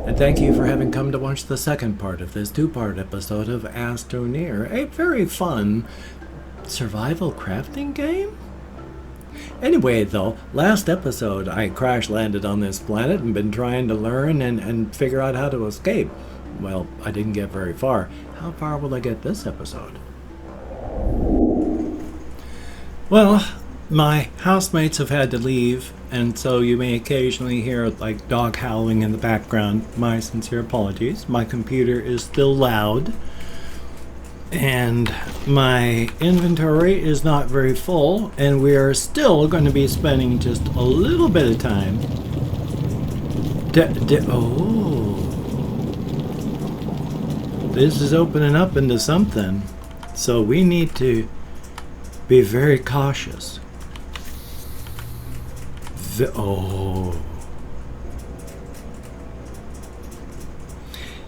and thank you for having come to watch the second part of this two-part episode of Astroneer, a very fun survival crafting game? Anyway, though, last episode I crash-landed on this planet and been trying to learn and figure out how to escape. Well, I didn't get very far. How far will I get this episode? Well, my housemates have had to leave, and so you may occasionally hear like dog howling in the background. My sincere apologies. My computer is still loud, and my inventory is not very full, and we are still going to be spending just a little bit of time. This is opening up into something, so we need to be very cautious.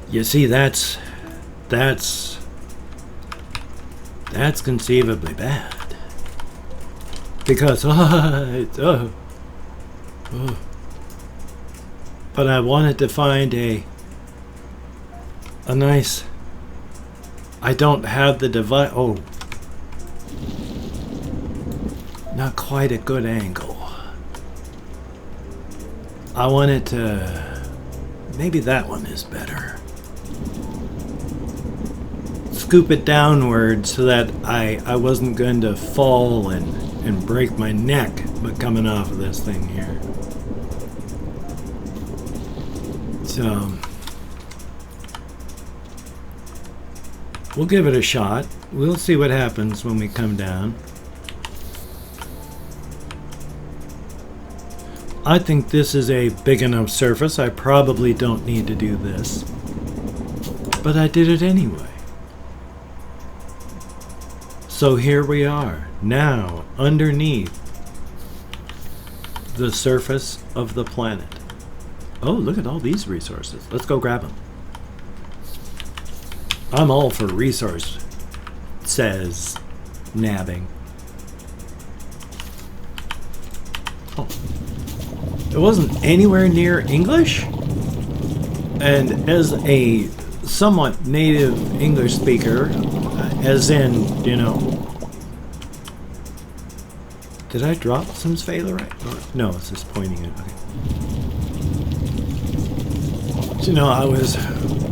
You see, that's conceivably bad. Because but I wanted to find a nice. I don't have the device. Not quite a good angle. I wanted to. Maybe that one is better. Scoop it downward so that I wasn't going to fall and break my neck but coming off of this thing here. So we'll give it a shot. We'll see what happens when we come down. I think this is a big enough surface. I probably don't need to do this. But I did it anyway. So here we are, now underneath the surface of the planet. Oh, look at all these resources. Let's go grab them. I'm all for resource, says nabbing. Oh. It wasn't anywhere near English? And as a somewhat native English speaker, as in, you know... Did I drop some sphalerite? No, it's just pointing it. Okay. You know, I was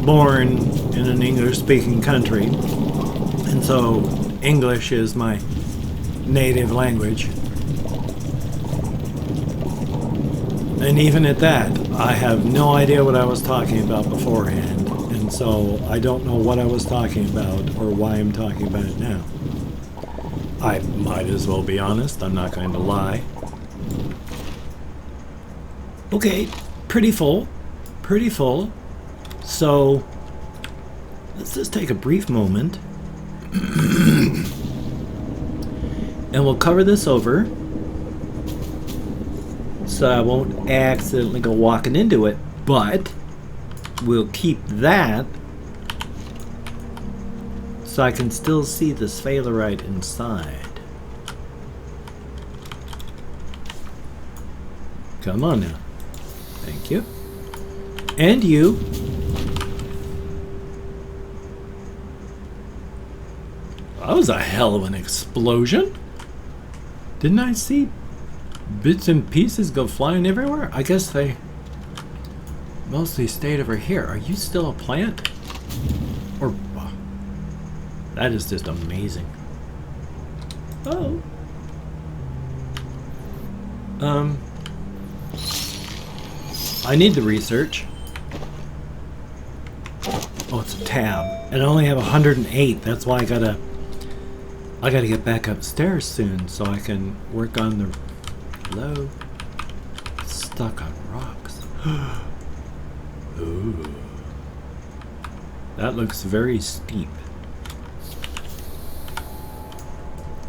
born in an English-speaking country, and so English is my native language. And even at that, I have no idea what I was talking about beforehand, and so I don't know what I was talking about or why I'm talking about it now. I might as well be honest, I'm not going to lie. Okay, pretty full. Pretty full. So, let's just take a brief moment. And we'll cover this over, so I won't accidentally go walking into it, but we'll keep that so I can still see the sphalerite inside. Come on now. Thank you. And you. That was a hell of an explosion. Didn't I see bits and pieces go flying everywhere? I guess they mostly stayed over here. Are you still a plant? Or... that is just amazing. Oh. I need the research. Oh, it's a tab. And I only have 108. That's why I gotta get back upstairs soon so I can work on the... Hello? Stuck on rocks. Ooh. That looks very steep.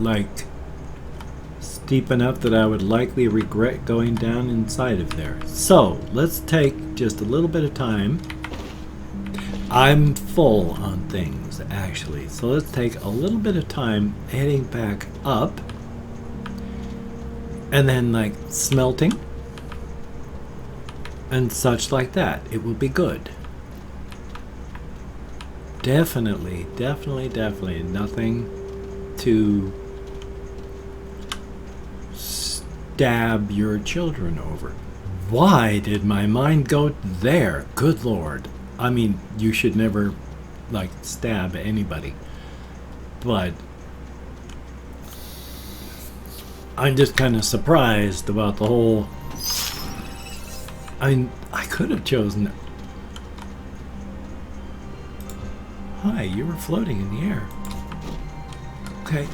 Like, steep enough that I would likely regret going down inside of there. So, let's take just a little bit of time. I'm full on things, actually. So let's take a little bit of time heading back up. And then, like, smelting. and such like that. It will be good. Definitely, definitely, definitely nothing to stab your children over. Why did my mind go there? Good Lord. I mean, you should never, like, stab anybody. But I'm just kind of surprised about the whole... I mean, I could have chosen... Hi, you were floating in the air. Okay.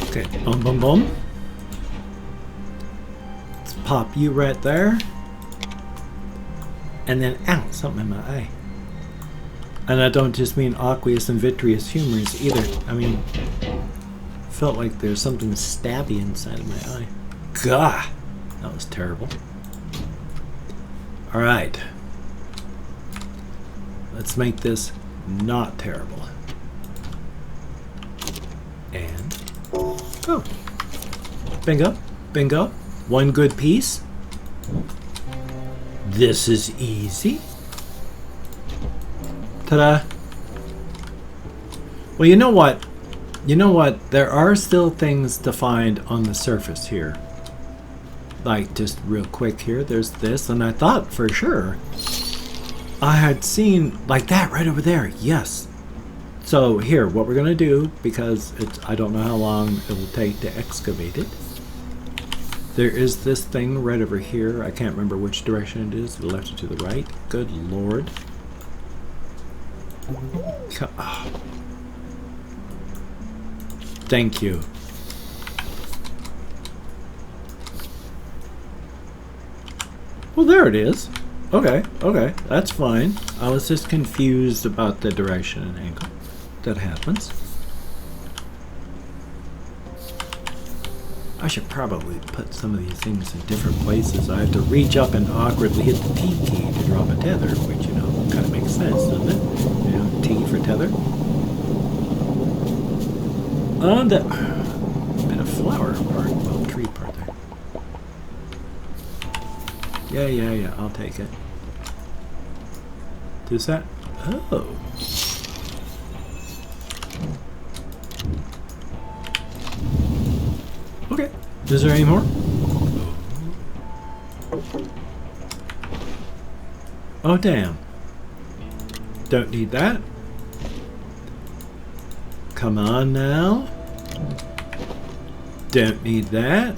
Okay, boom, boom, boom. Let's pop you right there. And then, ow, something in my eye. And I don't just mean aqueous and vitreous humors either. I mean, felt like there's something stabby inside of my eye. Gah! That was terrible. Alright. Let's make this not terrible. And go. Bingo. Bingo. One good piece. This is easy. Ta-da. Well, you know what? You know what? There are still things to find on the surface here. Like, just real quick here, there's this, and I thought for sure I had seen, like that right over there, yes. So here, what we're gonna do, because I don't know how long it will take to excavate it. There is this thing right over here. I can't remember which direction it is, to the left or to the right. Good Lord. Oh. Thank you. Well, there it is. Okay, okay, that's fine. I was just confused about the direction and angle. That happens. I should probably put some of these things in different places. I have to reach up and awkwardly hit the T key to drop a tether, which, you know, kind of makes sense, doesn't it? You know, T for tether. And bit of flower part, well, tree part there. Yeah, I'll take it. Does that? Oh. Okay. Is there any more? Oh, damn. Don't need that. Come on now. Don't need that.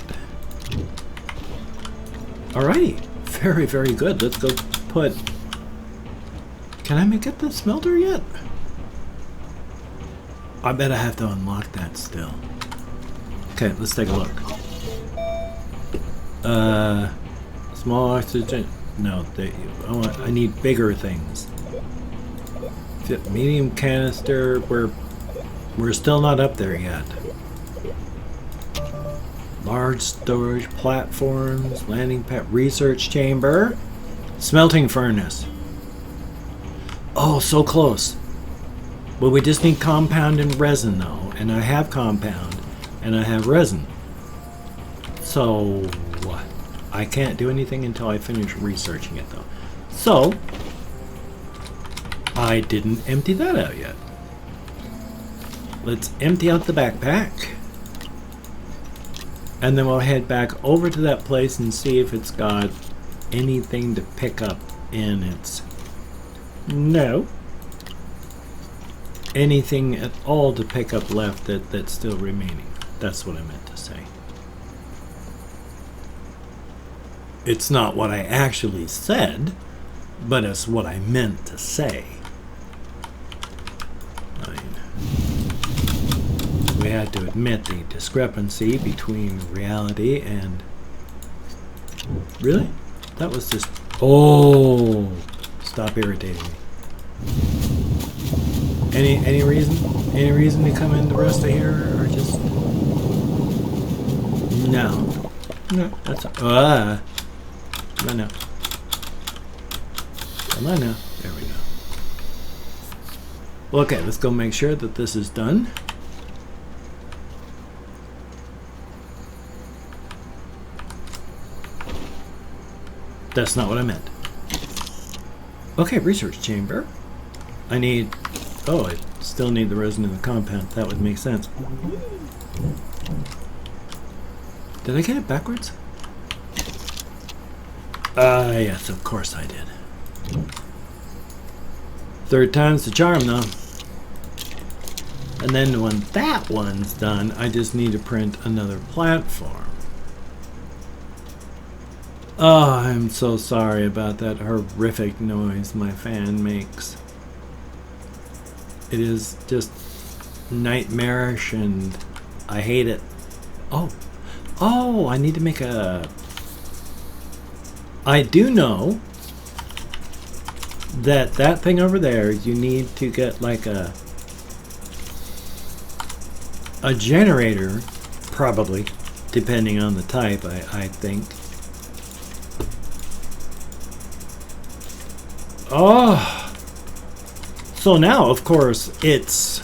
Alrighty. Very, very good. Let's go put... Can I get the smelter yet? I bet I have to unlock that still. Okay, let's take a look. Small oxygen... No, I need bigger things. Medium canister, we're still not up there yet. Large storage platforms, landing pad, research chamber, smelting furnace. Oh, so close. Well, we just need compound and resin though, and I have compound and I have resin. So I can't do anything until I finish researching it though. So I didn't empty that out yet. Let's empty out the backpack. And then we'll head back over to that place and see if it's got anything to pick up in its... No. Anything at all to pick up left that's still remaining. That's what I meant to say. It's not what I actually said, but it's what I meant to say. We had to admit the discrepancy between reality and... Really? That was just... Oh! Stop irritating me. Any reason? Any reason to come in the rest of here, or just... No. No, that's... Come on now. Come on now. There we go. Well, okay, let's go make sure that this is done. That's not what I meant. Okay, research chamber. I need... Oh, I still need the resin in the compound. That would make sense. Did I get it backwards? Yes, of course I did. Third time's the charm, though. And then when that one's done, I just need to print another platform. Oh, I'm so sorry about that horrific noise my fan makes. It is just nightmarish and I hate it. Oh, I need to make a... I do know that thing over there, you need to get like a generator, probably, depending on the type, I think. Oh, so now, of course, it's...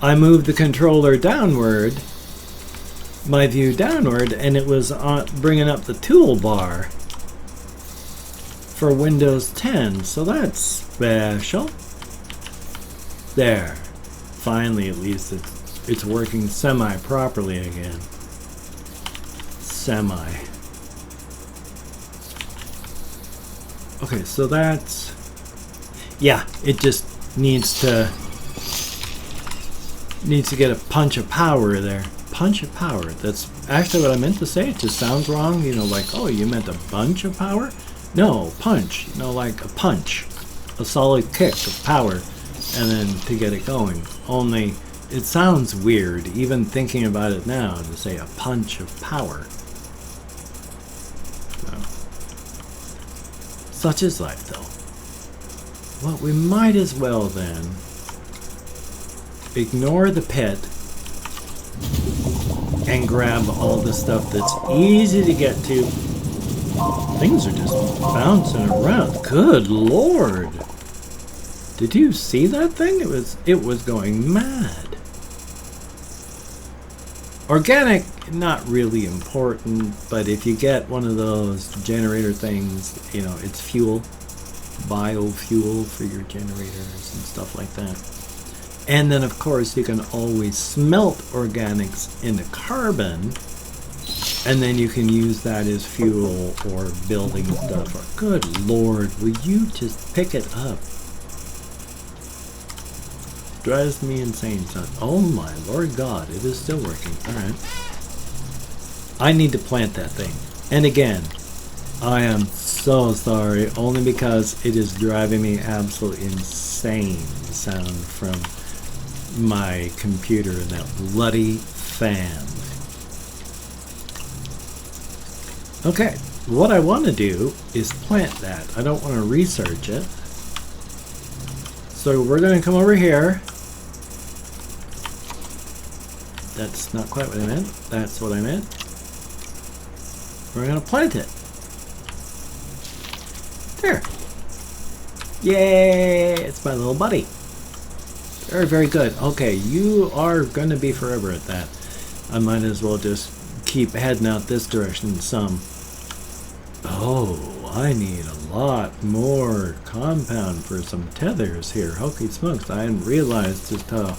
I moved the controller downward, my view downward, and it was bringing up the toolbar for Windows 10, so that's special. There. Finally, at least it's working semi-properly again. Semi. Okay, so that's... Yeah, it just needs to get a punch of power there. Punch of power. That's actually what I meant to say. It just sounds wrong. You know, like, oh, you meant a bunch of power? No, punch. You know, like a punch. A solid kick of power. And then to get it going. Only, it sounds weird, even thinking about it now, to say a punch of power. No. Such is life, though. Well, we might as well, then, ignore the pit and grab all the stuff that's easy to get to. Things are just bouncing around. Good Lord! Did you see that thing? It was going mad. Organic, not really important, but if you get one of those generator things, you know, it's fuel, biofuel for your generators and stuff like that. And then, of course, you can always smelt organics into carbon, and then you can use that as fuel or building stuff. Or, good Lord, will you just pick it up? Drives me insane, son. Oh my Lord God, it is still working. Alright. I need to plant that thing. And again, I am so sorry, only because it is driving me absolutely insane, the sound from my computer and that bloody fan. Okay, what I want to do is plant that. I don't want to research it. So we're going to come over here. That's not quite what I meant. That's what I meant. We're going to plant it. There. Yay! It's my little buddy. Very, very good. Okay, you are going to be forever at that. I might as well just keep heading out this direction some. Oh, I need a lot more compound for some tethers here. Holy smokes, I hadn't realized just how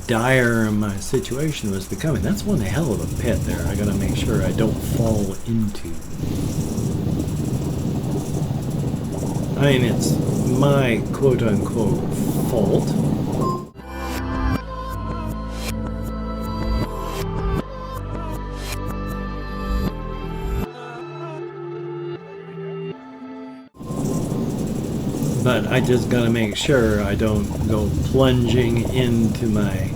dire my situation was becoming. That's one hell of a pit there. I gotta make sure I don't fall into. I mean, it's my quote-unquote fault. But I just gotta make sure I don't go plunging into my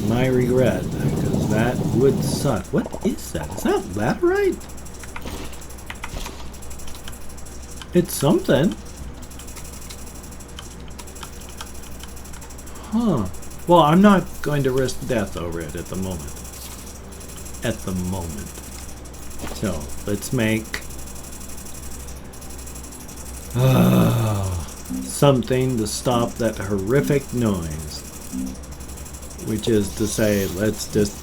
my regret, because that would suck. What is that? Is that laterite? It's something. Huh. Well, I'm not going to risk death over it at the moment. At the moment. So, let's make something to stop that horrific noise. Which is to say, let's just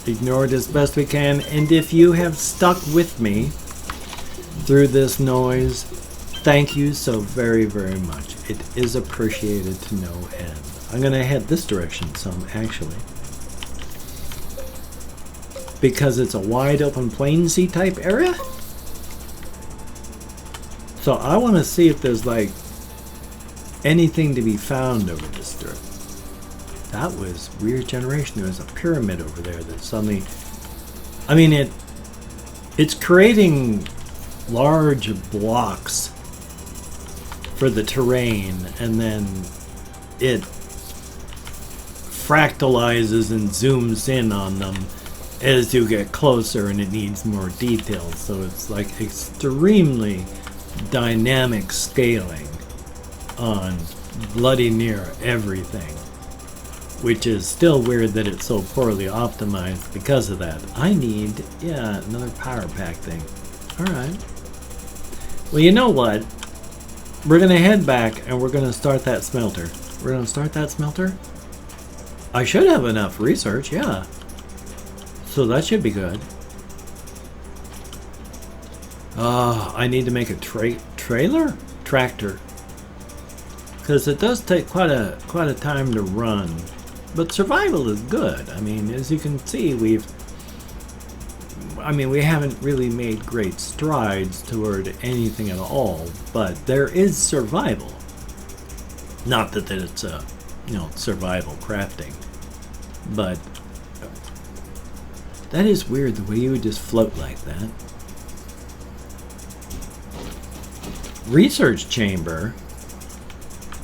ignore it as best we can. And if you have stuck with me through this noise, thank you so very, very much. It is appreciated to no end. I'm going to head this direction some, actually. Because it's a wide open plainsy type area. So I want to see if there's like anything to be found over this direction. That was weird generation. There was a pyramid over there that suddenly, I mean, it's creating large blocks for the terrain, and then it fractalizes and zooms in on them as you get closer, and it needs more details. So it's like extremely dynamic scaling on bloody near everything, which is still weird that it's so poorly optimized because of that. I need, yeah, another power pack thing. Alright. Well, you know what? We're going to head back and we're going to start that smelter. We're going to start that smelter? I should have enough research, yeah. So that should be good. I need to make a trailer? Tractor. Because it does take quite a time to run. But survival is good. I mean, as you can see, we haven't really made great strides toward anything at all, but there is survival. Not that it's survival crafting, but that is weird the way you would just float like that. Research chamber?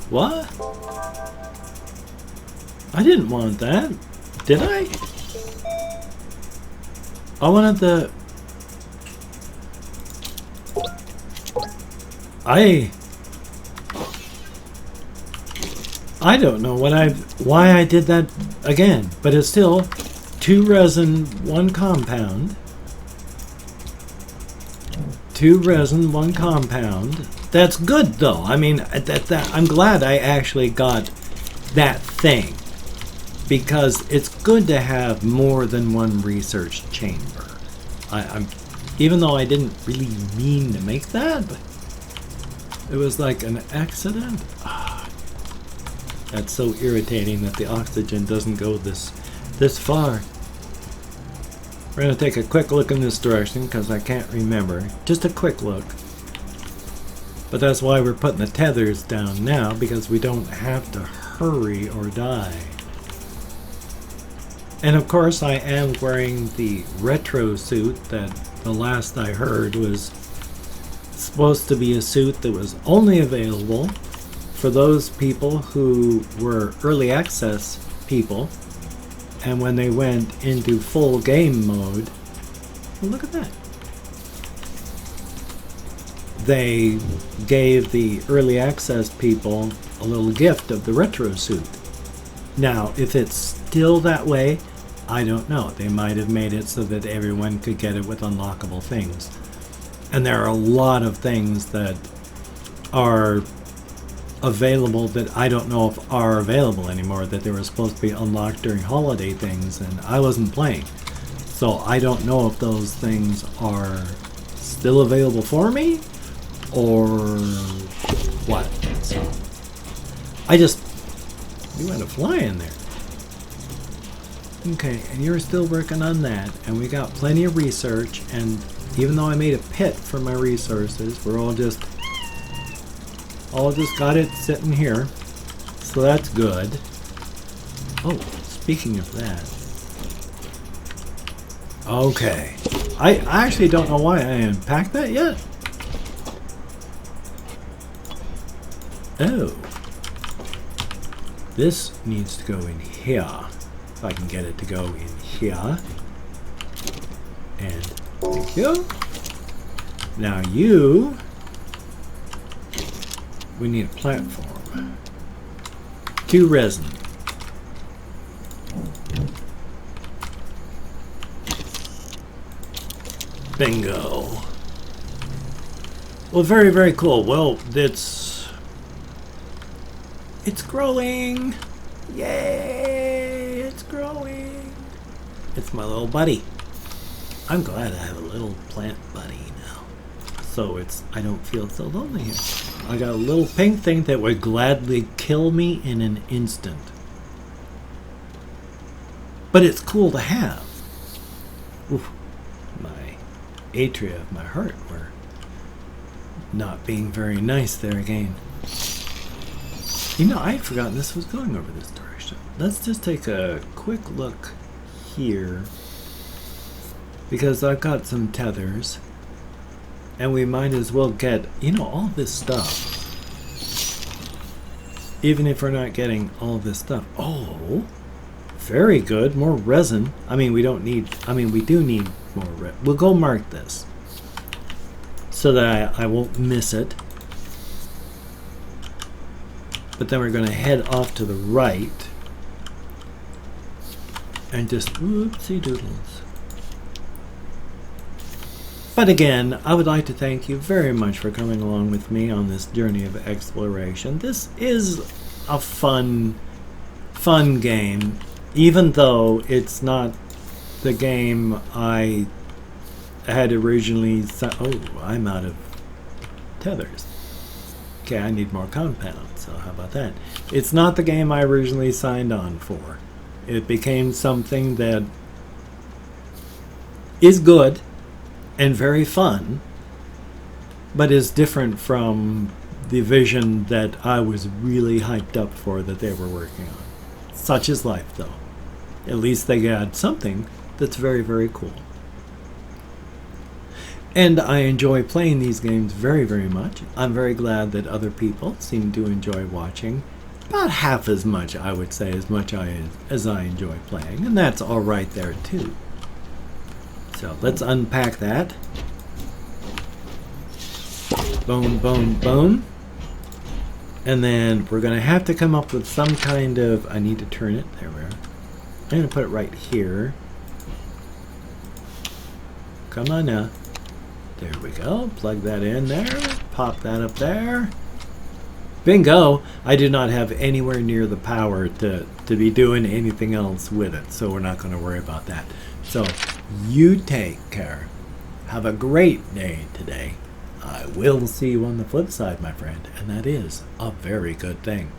What? I didn't want that. Did I? I wanted the... I don't know why I did that again, but it's still 2 resin, 1 compound. 2 resin, 1 compound. That's good though. I mean, I'm glad I actually got that thing, because it's good to have more than one research chamber. I'm even though I didn't really mean to make that, but it was like an accident. That's so irritating that the oxygen doesn't go this far. We're going to take a quick look in this direction because I can't remember. Just a quick look. But that's why we're putting the tethers down now, because we don't have to hurry or die. And of course I am wearing the retro suit that the last I heard was supposed to be a suit that was only available for those people who were early access people, and when they went into full game mode, well, look at that. They gave the early access people a little gift of the retro suit. Now, if it's still that way, I don't know. They might have made it so that everyone could get it with unlockable things. And there are a lot of things that are available that I don't know if are available anymore, that they were supposed to be unlocked during holiday things, and I wasn't playing. So I don't know if those things are still available for me or what. So you went a fly in there. Okay, and you're still working on that, and we got plenty of research, and even though I made a pit for my resources, we're all just got it sitting here, so that's good. Oh, speaking of that, okay, I actually don't know why I unpacked that yet. Oh, this needs to go in here. If I can get it to go in here. And thank you. Now we need a platform. 2 resin. Bingo. Well, very, very cool. Well, it's growing. Yay! It's growing. It's my little buddy. I'm glad I have a little plant buddy now. So I don't feel so lonely here. I got a little pink thing that would gladly kill me in an instant. But it's cool to have. Oof, my atria of my heart were not being very nice there again. You know, I had forgotten this was going over this direction. Let's just take a quick look here, because I've got some tethers, and we might as well get, you know, all this stuff. Even if we're not getting all this stuff. Oh, very good. More resin. I mean, we don't need, I mean, we do need more resin. We'll go mark this so that I won't miss it. But then we're going to head off to the right and just whoopsie doodles. But again, I would like to thank you very much for coming along with me on this journey of exploration. This is a fun game, even though it's not the game I had originally. Oh, I'm out of tethers. Okay, I need more compounds, so how about that? It's not the game I originally signed on for. It became something that is good and very fun, but is different from the vision that I was really hyped up for that they were working on. Such is life, though. At least they got something that's very, very cool. And I enjoy playing these games very, very much. I'm very glad that other people seem to enjoy watching. About half as much, I would say, as I enjoy playing. And that's all right there, too. So let's unpack that. Boom, boom, boom. And then we're going to have to come up with some kind of... I need to turn it. There we are. I'm going to put it right here. Come on now. There we go. Plug that in there. Pop that up there. Bingo! I do not have anywhere near the power to be doing anything else with it, so we're not going to worry about that. So, you take care. Have a great day today. I will see you on the flip side, my friend, and that is a very good thing.